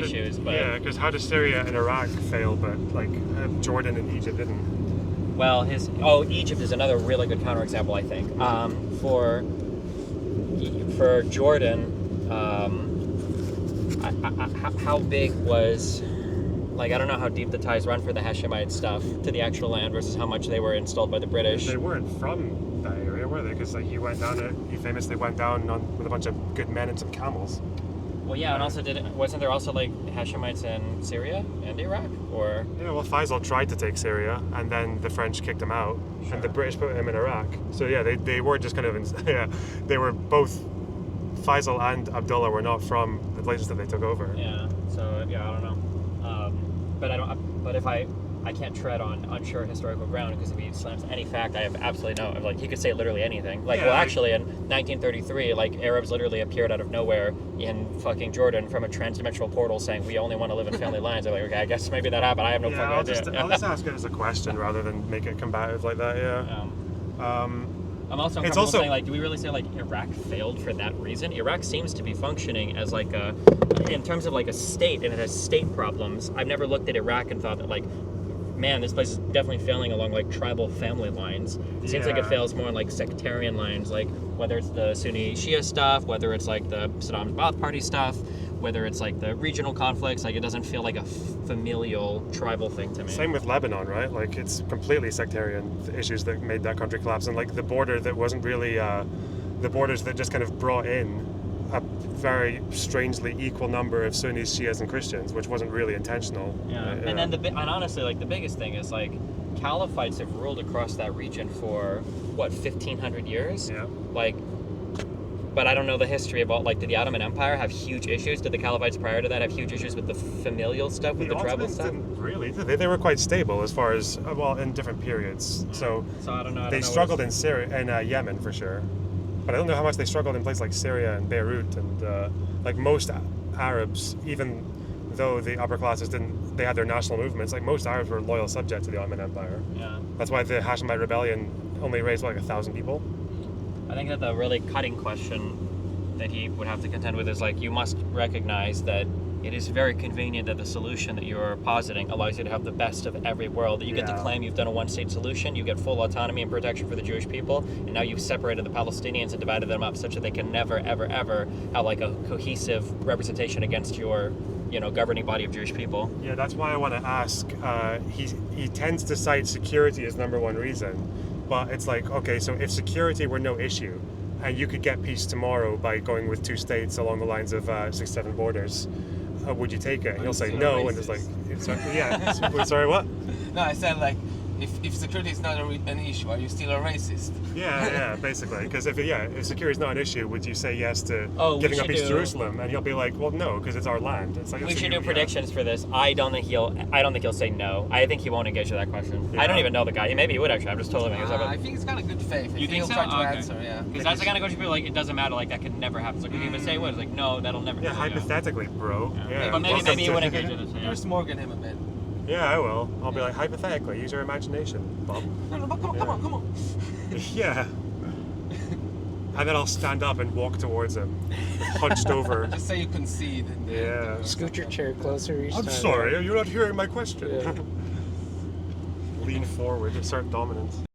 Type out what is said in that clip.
issues. But yeah, because how does Syria and Iraq fail, but like Jordan and Egypt didn't? well, Egypt is another really good counterexample, I think. For Jordan, how big was, like, I don't know how deep the ties run for the Hashemite stuff to the actual land versus how much they were installed by the British. They weren't from that area, were they? Because like he famously went down with a bunch of good men and some camels. Well, yeah, and also wasn't there also like Hashemites in Syria and Iraq, or? Yeah, well, Faisal tried to take Syria, and then the French kicked him out, Sure. and the British put him in Iraq. So yeah, they were just kind of they were both. Faisal and Abdullah were not from the places that they took over. Yeah. So yeah, I don't know. But if I can't tread on unsure historical ground, because if he slams any fact, I have absolutely no. Like, he could say literally anything. Like, yeah, actually, in 1933, like, Arabs literally appeared out of nowhere in fucking Jordan from a transdimensional portal saying, we only want to live in family lines. I'm like, okay, I guess maybe that happened. I have no fucking idea. I'll just ask it as a question rather than make it combative like that. Yeah. I'm also uncomfortable saying, like, do we really say, like, Iraq failed for that reason? Iraq seems to be functioning as, like, in terms of, like, a state, and it has state problems. I've never looked at Iraq and thought that, like, man, this place is definitely failing along, like, tribal family lines. It seems like it fails more on, like, sectarian lines, like, whether it's the Sunni Shia stuff, whether it's, like, the Saddam's Ba'ath Party stuff, whether it's, like, the regional conflicts. Like, it doesn't feel like a familial tribal thing to me. Same with Lebanon, right? Like, it's completely sectarian issues that made that country collapse, and like the border that wasn't really the borders that just kind of brought in a very strangely equal number of Sunnis, Shias, and Christians, which wasn't really intentional. Yeah, and then and honestly, like, the biggest thing is, like, caliphites have ruled across that region for what, 1,500 years? Yeah. Like, but I don't know the history about, like, did the Ottoman Empire have huge issues? Did the caliphites prior to that have huge issues with the familial stuff, with the tribal stuff? Didn't really. They were quite stable as far as, well, in different periods. So I don't know. They struggled in Syria and Yemen for sure, but I don't know how much they struggled in places like Syria and Beirut and like most Arabs, even though the upper classes they had their national movements. Like, most Arabs were loyal subjects to the Ottoman Empire. Yeah. That's why the Hashemite rebellion only raised like 1,000 people. I think that the really cutting question that he would have to contend with is, like, you must recognize that it is very convenient that the solution that you're positing allows you to have the best of every world. That you get to claim you've done a one-state solution, you get full autonomy and protection for the Jewish people, and now you've separated the Palestinians and divided them up such that they can never, ever, ever have, like, a cohesive representation against your, governing body of Jewish people. Yeah, that's why I want to ask. He tends to cite security as number one reason, but it's like, okay, so if security were no issue, and you could get peace tomorrow by going with two states along the lines of 6-7 borders, would you take it? He'll say no, and it's like, sorry, what? No, I said, like, if security is not an issue, are you still a racist? Yeah, basically. Because if security is not an issue, would you say yes to giving up East Jerusalem? And he'll be like, well, no, because it's our land. It's like, we should do predictions for this. I don't think he'll say no. I think he won't engage with that question. Yeah. I don't even know the guy. Maybe he would actually. I'm just totally making this up. I think he's got a good faith. You think he'll so? try to answer, yeah. Because that's the kind of question people like, it doesn't matter. Like, that could never happen. So, if you say what? It's like, no, that'll never happen. Yeah, hypothetically, bro. Yeah. But maybe he would engage with this. Just Morgan him a bit. Yeah, I will. I'll be like, hypothetically, use your imagination, Bob. No, but come on. Yeah. And then I'll stand up and walk towards him, hunched over. Just say you concede. Yeah. Scoot your chair closer each time. I'm sorry, you're not hearing my question. Yeah. Lean forward, assert dominance.